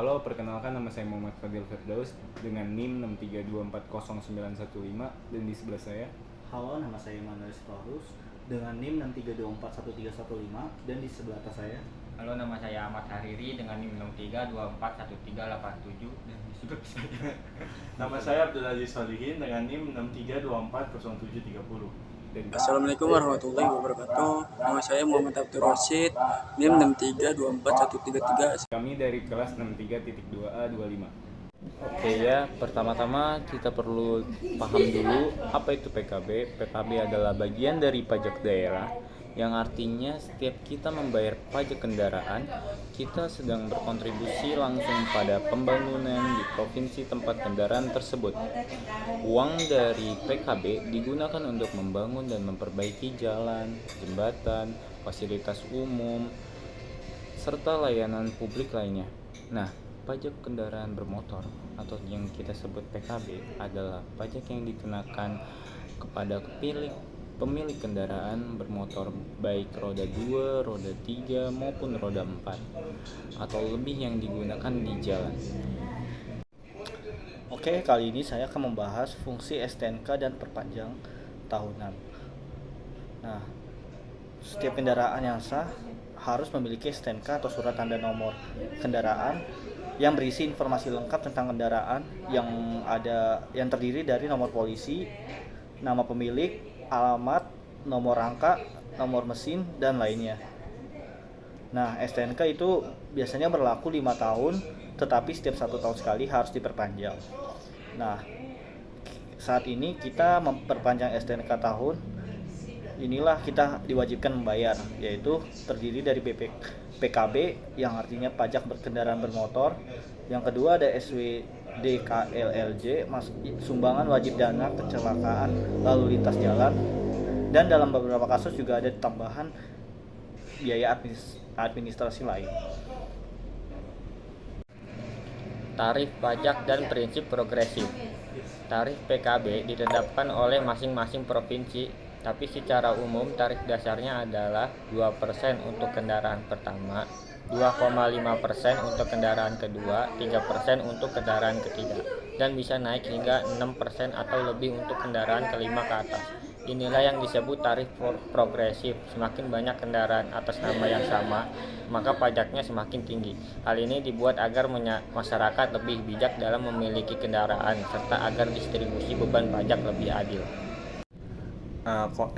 Halo, perkenalkan nama saya Muhammad Fadil Firdaus dengan NIM 632400915 dan di sebelah saya. Halo, nama saya Manuel Sitorus dengan NIM 632413115 dan di sebelah atas saya. Halo, nama saya Ahmad Hariri dengan NIM 63241387 dan di sebelah saya. Nama saya Abdul Aziz Solihin dengan NIM 63240730. Assalamualaikum warahmatullahi wabarakatuh. Nama saya Muhammad Abdul Rashid, NIM 6324133. Kami dari kelas 63.2A25. Oke ya, pertama-tama kita perlu paham dulu apa itu PKB. PKB adalah bagian dari pajak daerah, yang artinya setiap kita membayar pajak kendaraan, kita sedang berkontribusi langsung pada pembangunan di provinsi tempat kendaraan tersebut. Uang dari PKB digunakan untuk membangun dan memperbaiki jalan, jembatan, fasilitas umum, serta layanan publik lainnya. Nah, pajak kendaraan bermotor atau yang kita sebut PKB adalah pajak yang dikenakan kepada pemilik kendaraan bermotor baik roda 2, roda 3 maupun roda 4 atau lebih yang digunakan di jalan. Oke, kali ini saya akan membahas fungsi STNK dan perpanjang tahunan. Nah, setiap kendaraan yang sah harus memiliki STNK atau surat tanda nomor kendaraan yang berisi informasi lengkap tentang kendaraan yang terdiri dari nomor polisi, nama pemilik, alamat, nomor rangka, nomor mesin, dan lainnya. Nah, STNK itu biasanya berlaku 5 tahun, tetapi setiap 1 tahun sekali harus diperpanjang. Nah, saat ini kita memperpanjang STNK tahun, inilah kita diwajibkan membayar, yaitu terdiri dari PKB yang artinya pajak berkendaraan bermotor. Yang kedua ada SWDKLLJ, sumbangan wajib dana kecelakaan lalu lintas jalan, dan dalam beberapa kasus juga ada tambahan biaya administrasi lain. Tarif pajak dan prinsip progresif. Tarif PKB ditetapkan oleh masing-masing provinsi, tapi secara umum tarif dasarnya adalah 2% untuk kendaraan pertama, 2,5% untuk kendaraan kedua, 3% untuk kendaraan ketiga, dan bisa naik hingga 6% atau lebih untuk kendaraan kelima ke atas. Inilah yang disebut tarif progresif. Semakin banyak kendaraan atas nama yang sama, maka pajaknya semakin tinggi. Hal ini dibuat agar masyarakat lebih bijak dalam memiliki kendaraan, serta agar distribusi beban pajak lebih adil.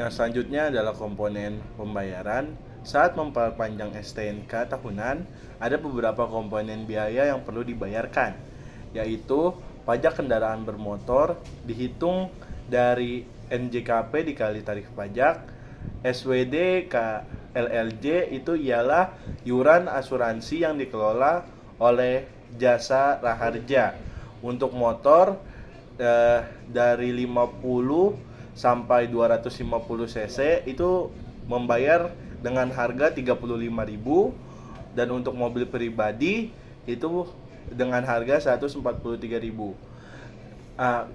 Yang selanjutnya adalah komponen pembayaran. Saat memperpanjang STNK tahunan, ada beberapa komponen biaya yang perlu dibayarkan, yaitu pajak kendaraan bermotor dihitung dari NJKP dikali tarif pajak. SWD KLLJ itu ialah iuran asuransi yang dikelola oleh Jasa Raharja. Untuk motor dari 50 sampai 250 cc itu membayar dengan harga 35.000, dan untuk mobil pribadi itu dengan harga 143.000.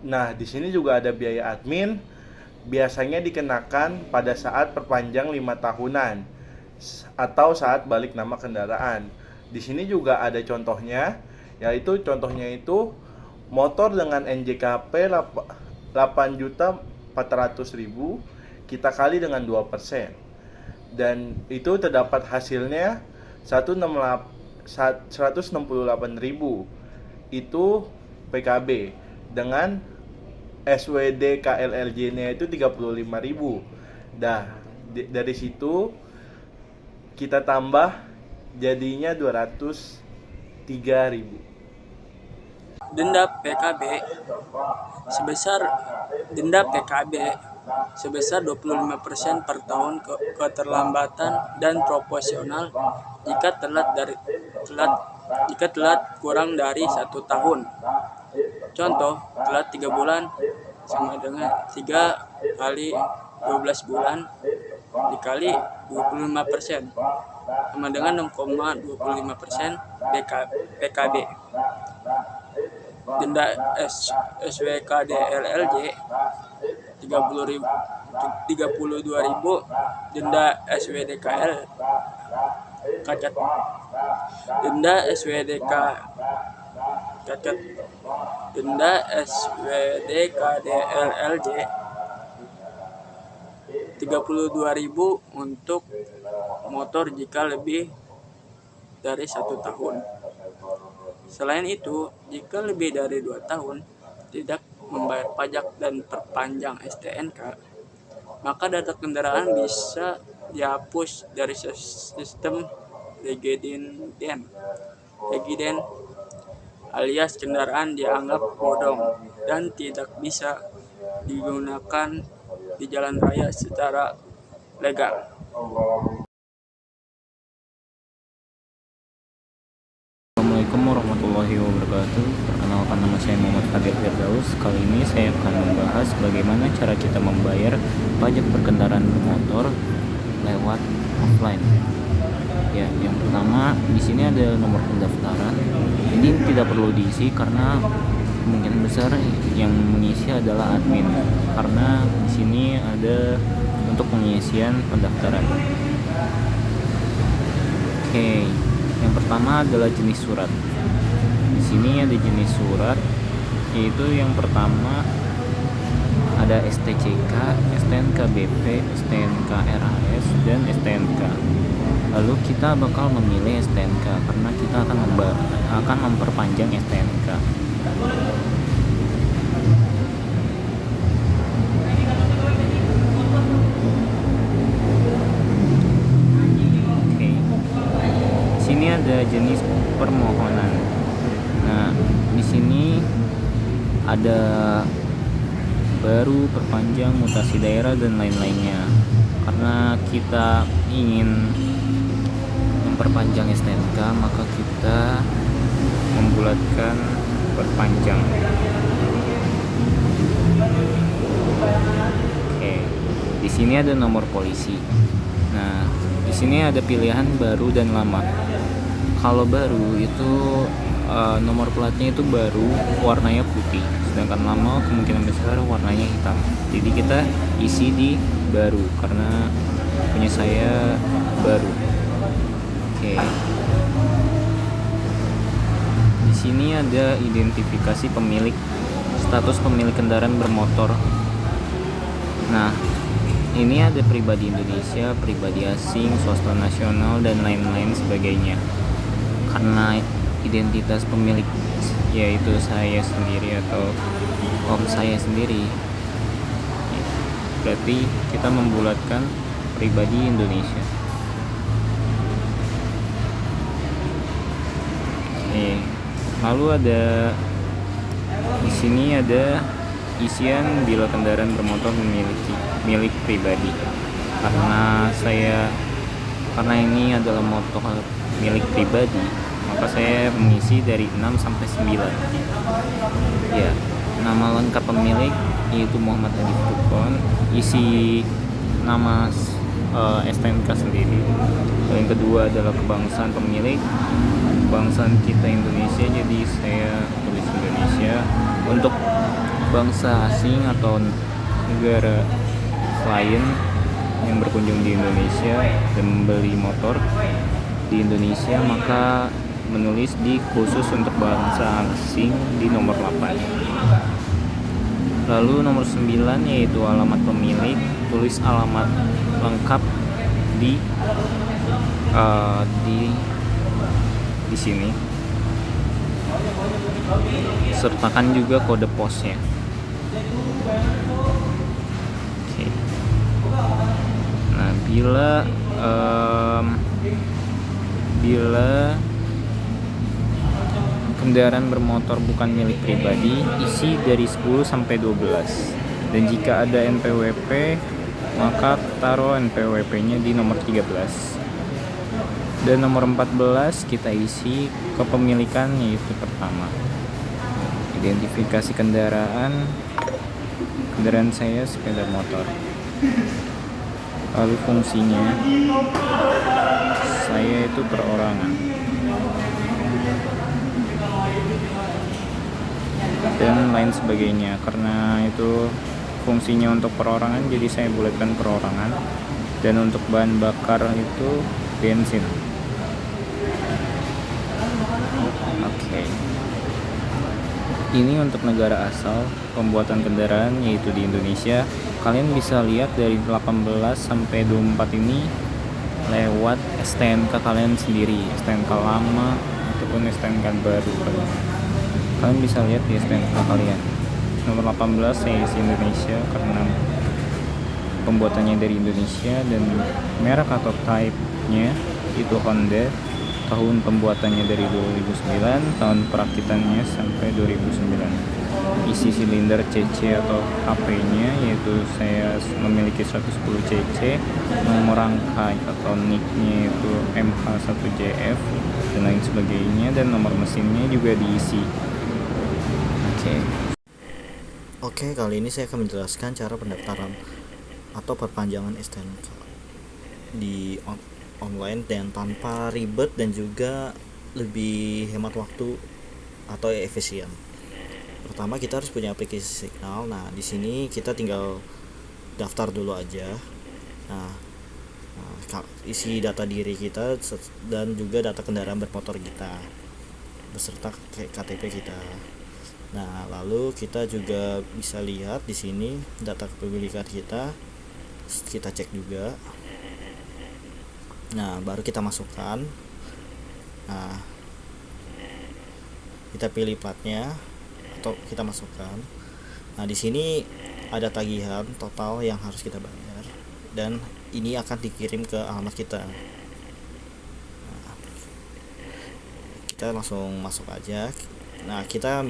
Nah, di sini juga ada biaya admin, biasanya dikenakan pada saat perpanjang 5 tahunan atau saat balik nama kendaraan. Di sini juga ada contohnya, yaitu motor dengan NJKP 8.400.000 kita kali dengan 2%, dan itu terdapat hasilnya 168.000 itu PKB. Dengan SWD KLLJ-nya itu 35.000. Dari situ kita tambah jadinya 203.000. Denda PKB sebesar 25% per tahun keterlambatan dan proporsional jika telat kurang dari 1 tahun. Contoh, telat 3 bulan sama dengan 3 kali 12 bulan dikali 25% sama dengan 6,25% PKB. Denda SWKDLLJ 32.000, denda SWDKL cacat. Denda SWDK cacat. Denda SWDKDLLJ 32.000 untuk motor jika lebih dari 1 tahun. Selain itu, jika lebih dari 2 tahun tidak membayar pajak dan perpanjang STNK, maka data kendaraan bisa dihapus dari sistem Regiden alias kendaraan dianggap bodong dan tidak bisa digunakan di jalan raya secara legal. Assalamualaikum warahmatullahi wabarakatuh. Perkenalkan, nama saya Muhammad Fadil Firdaus. Kali ini saya akan membahas bagaimana cara kita membayar pajak berkendaraan bermotor lewat offline. Ya, yang pertama di sini ada nomor pendaftaran. Ini tidak perlu diisi karena kemungkinan besar yang mengisi adalah admin. Karena di sini ada untuk pengisian pendaftaran. Oke. Yang pertama adalah jenis surat. Di sini ada jenis surat, yaitu yang pertama ada STCK, STNK BP, STNK RAS, dan STNK. Lalu kita bakal memilih STNK karena kita akan memperpanjang STNK. Ini ada jenis permohonan. Nah, di sini ada baru, perpanjang, mutasi daerah dan lain-lainnya. Karena kita ingin memperpanjang STNK, maka kita membulatkan perpanjang. Oke. Di sini ada nomor polisi. Nah, di sini ada pilihan baru dan lama. Kalau baru itu nomor platnya itu baru, warnanya putih, sedangkan lama kemungkinan besar warnanya hitam. Jadi kita isi di baru karena punya saya baru. Oke. Di sini ada identifikasi pemilik, status pemilik kendaraan bermotor. Nah, ini ada pribadi Indonesia, pribadi asing, swasta nasional, dan lain-lain sebagainya. Karena identitas pemilik yaitu saya sendiri atau om saya sendiri, berarti kita membulatkan pribadi Indonesia. Oke. Lalu ada di sini ada isian bila kendaraan bermotor memiliki milik pribadi. Karena ini adalah motor milik pribadi, maka saya mengisi dari 6 sampai 9. Ya, nama lengkap pemilik yaitu Muhammad Adi Furqon, isi nama STNK sendiri. Yang kedua adalah kebangsaan pemilik, kebangsaan kita Indonesia, jadi saya tulis Indonesia. Untuk bangsa asing atau negara lain yang berkunjung di Indonesia dan membeli motor di Indonesia, maka menulis di khusus untuk bangsa asing di nomor 8. Lalu nomor 9 yaitu alamat pemilik, tulis alamat lengkap di sini. Sertakan juga kode posnya. Oke. Nah, bila kendaraan bermotor bukan milik pribadi, isi dari 10 sampai 12. Dan jika ada NPWP, maka taruh NPWP-nya di nomor 13. Dan nomor 14 kita isi kepemilikan, yaitu pertama. Identifikasi kendaraan saya sepeda motor. Lalu fungsinya saya itu perorangan. Dan lain sebagainya. Karena itu fungsinya untuk perorangan, jadi saya bulatkan perorangan. Dan untuk bahan bakar itu bensin. Oke. Ini untuk negara asal pembuatan kendaraan yaitu di Indonesia. Kalian bisa lihat dari 18 sampai 24 ini lewat STNK kalian sendiri, STNK lama ataupun STNK baru kalian bisa lihat di STNK kalian. Nomor 18 saya isi Indonesia karena pembuatannya dari Indonesia, dan merek atau type-nya itu Honda. Tahun pembuatannya dari 2009, tahun perakitannya sampai 2009. Isi silinder CC atau HP-nya yaitu saya memiliki 110 CC, nomor rangka atau nick-nya itu MH1JF dan lain sebagainya, dan nomor mesinnya juga diisi. Oke, kali ini saya akan menjelaskan cara pendaftaran atau perpanjangan STNK di online dan tanpa ribet dan juga lebih hemat waktu atau efisien. Pertama, kita harus punya aplikasi Signal. Nah, di sini kita tinggal daftar dulu aja. Nah, isi data diri kita dan juga data kendaraan bermotor kita beserta KTP kita. Nah, lalu kita juga bisa lihat di sini data kepemilikan kita cek juga. Nah, baru kita masukkan. Nah, kita pilih platnya atau kita masukkan. Nah, di sini ada tagihan total yang harus kita bayar dan ini akan dikirim ke alamat kita. Nah, kita langsung masuk aja. Nah, kita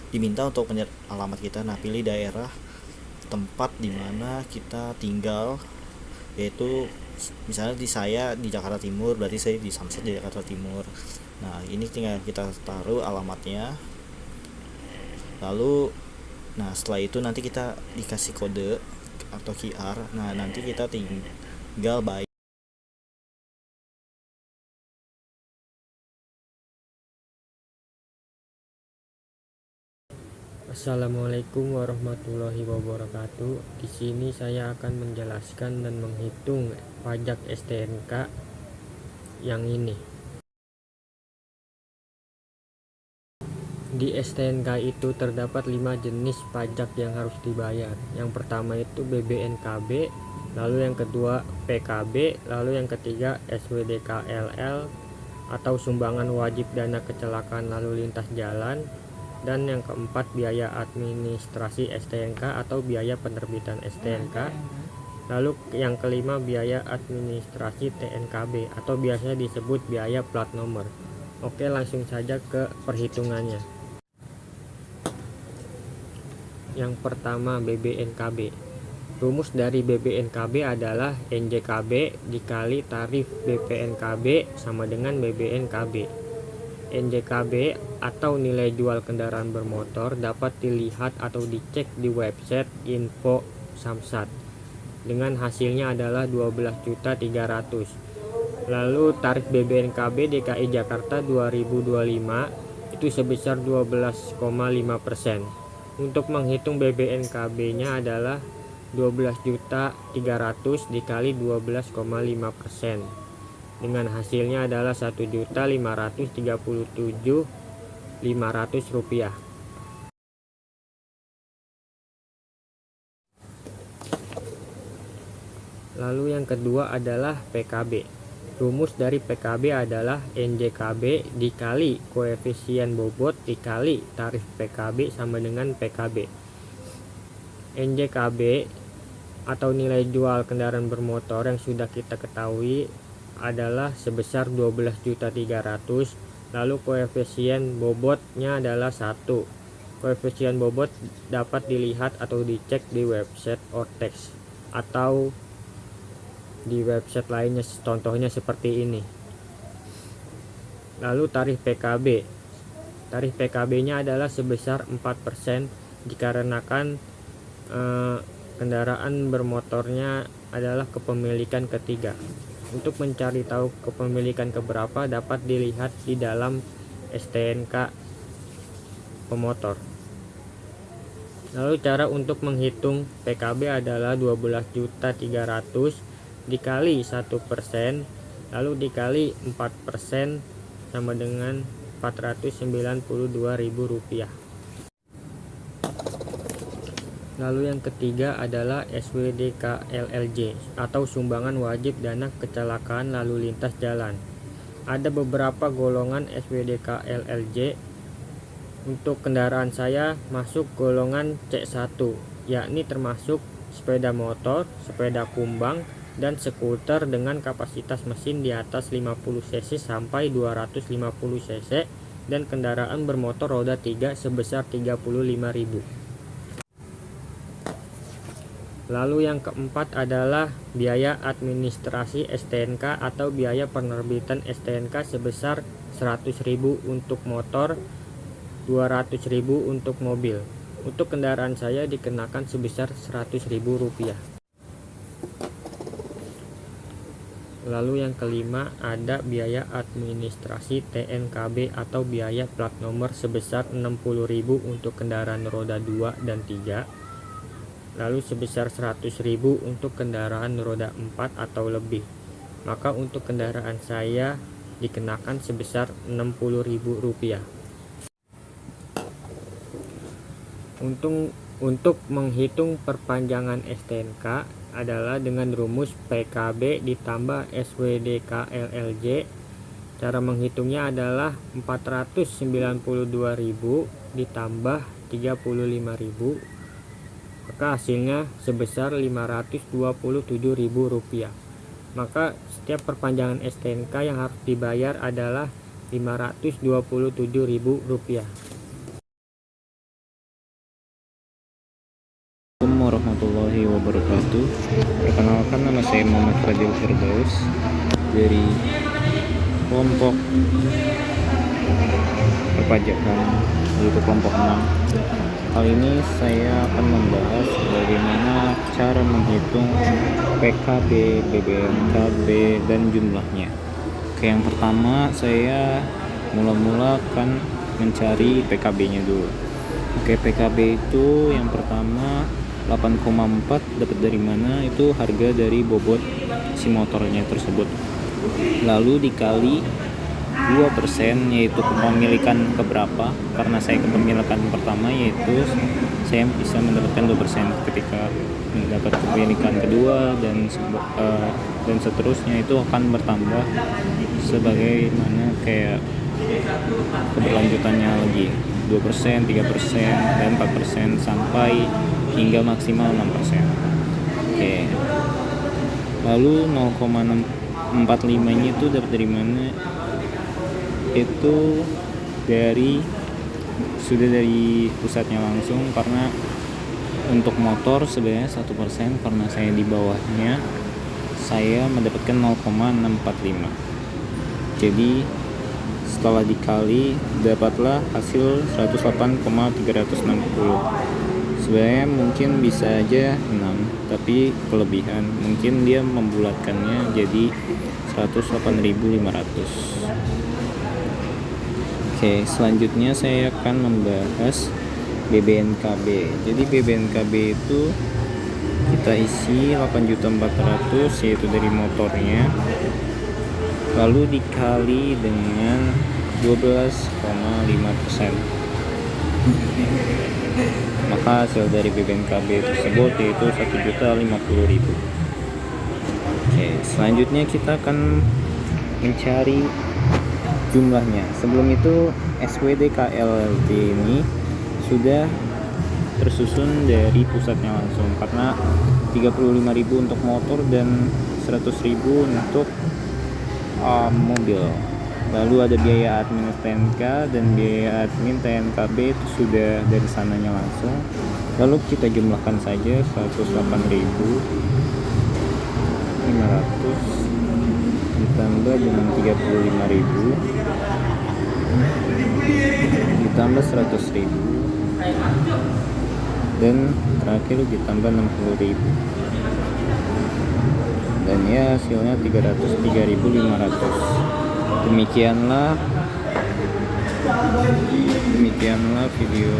diminta untuk alamat kita. Nah, pilih daerah tempat di mana kita tinggal, yaitu misalnya saya di Jakarta Timur, berarti saya di Samsat di Jakarta Timur. Nah, ini tinggal kita taruh alamatnya. Lalu setelah itu nanti kita dikasih kode atau QR. Nah, nanti kita tinggal bayar. Assalamualaikum warahmatullahi wabarakatuh. Di sini saya akan menjelaskan dan menghitung pajak STNK yang ini. Di STNK itu terdapat 5 jenis pajak yang harus dibayar. Yang pertama itu BBNKB, lalu yang kedua PKB, lalu yang ketiga SWDKLL atau sumbangan wajib dana kecelakaan lalu lintas jalan, dan yang keempat biaya administrasi STNK atau biaya penerbitan STNK. Lalu yang kelima biaya administrasi TNKB atau biasanya disebut biaya plat nomor. Oke, langsung saja ke perhitungannya. Yang pertama BBNKB. Rumus dari BBNKB adalah NJKB dikali tarif BPNKB sama dengan BBNKB. NJKB atau nilai jual kendaraan bermotor dapat dilihat atau dicek di website info Samsat dengan hasilnya adalah 12.300.000. Lalu tarif BBNKB DKI Jakarta 2025 itu sebesar 12,5%. Untuk menghitung BBNKB-nya adalah 12.300.000 dikali 12,5%. Dengan hasilnya adalah Rp1.537.500. Lalu yang kedua adalah PKB. Rumus dari PKB adalah NJKB dikali koefisien bobot dikali tarif PKB sama dengan PKB. NJKB atau nilai jual kendaraan bermotor yang sudah kita ketahui adalah sebesar 12.300.000. Lalu koefisien bobotnya adalah 1. Koefisien bobot dapat dilihat atau dicek di website Ortex atau di website lainnya, contohnya seperti ini. Lalu tarif PKB. Tarif PKB-nya adalah sebesar 4% dikarenakan kendaraan bermotornya adalah kepemilikan ketiga. Untuk mencari tahu kepemilikan keberapa dapat dilihat di dalam STNK pemotor. Lalu cara untuk menghitung PKB adalah 12.300.000 dikali 1%, lalu dikali 4% sama dengan Rp492.000. Lalu yang ketiga adalah SWDK-LLJ atau sumbangan wajib dana kecelakaan lalu lintas jalan. Ada beberapa golongan SWDK-LLJ. Untuk kendaraan saya masuk golongan C1, yakni termasuk sepeda motor, sepeda kumbang, dan skuter dengan kapasitas mesin di atas 50 cc sampai 250 cc dan kendaraan bermotor roda 3 sebesar 35.000. Lalu yang keempat adalah biaya administrasi STNK atau biaya penerbitan STNK sebesar 100.000 untuk motor, 200.000 untuk mobil. Untuk kendaraan saya dikenakan sebesar Rp100.000. Lalu yang kelima ada biaya administrasi TNKB atau biaya plat nomor sebesar 60.000 untuk kendaraan roda 2 dan 3. Lalu sebesar 100.000 untuk kendaraan roda 4 atau lebih. Maka untuk kendaraan saya dikenakan sebesar Rp60.000. Untuk menghitung perpanjangan STNK adalah dengan rumus PKB ditambah SWDK LLJ. Cara menghitungnya adalah 492.000 ditambah 35.000, maka hasilnya sebesar Rp527.000. Maka setiap perpanjangan STNK yang harus dibayar adalah Rp527.000. Assalamualaikum warahmatullahi wabarakatuh. Perkenalkan, nama saya Muhammad Fadil Firdaus dari kelompok perpajakan, yaitu kelompok 6. Kali ini saya akan membahas bagaimana cara menghitung PKB, BBNKB, dan jumlahnya. Oke, yang pertama saya mula-mula akan mencari PKB-nya dulu. Oke, PKB itu yang pertama 8,4 dapat dari mana? Itu harga dari bobot si motornya tersebut. Lalu dikali 2%, yaitu kepemilikan keberapa. Karena saya kepemilikan pertama, yaitu saya bisa mendapatkan 2% ketika mendapat kepemilikan kedua, dan seterusnya itu akan bertambah sebagaimana kayak keberlanjutannya lagi. 2%, 3%, dan 4% sampai hingga maksimal 6%. Oke. Lalu 0,45-nya itu dapat dari mana? Itu sudah dari pusatnya langsung, karena untuk motor sebenarnya 1%, karena saya di bawahnya saya mendapatkan 0,645. Jadi setelah dikali dapatlah hasil 108,360. Sebenarnya mungkin bisa aja 6, tapi kelebihan mungkin dia membulatkannya jadi 108.500. Oke, selanjutnya saya akan membahas BBNKB. Jadi BBNKB itu kita isi 8.400.000, yaitu dari motornya, lalu dikali dengan 12,5%. Maka hasil dari BBNKB tersebut yaitu 1.050.000. Oke, selanjutnya kita akan mencari jumlahnya. Sebelum itu SWDK-LLJ ini sudah tersusun dari pusatnya langsung, karena 35.000 untuk motor dan 100.000 untuk mobil. Lalu ada biaya admin STNK dan biaya admin TNKB itu sudah dari sananya langsung. Lalu kita jumlahkan saja 108.500 ditambah dengan 35.000 ditambah 100.000 dan terakhir ditambah 60.000, dan ya hasilnya 303.500. Demikianlah video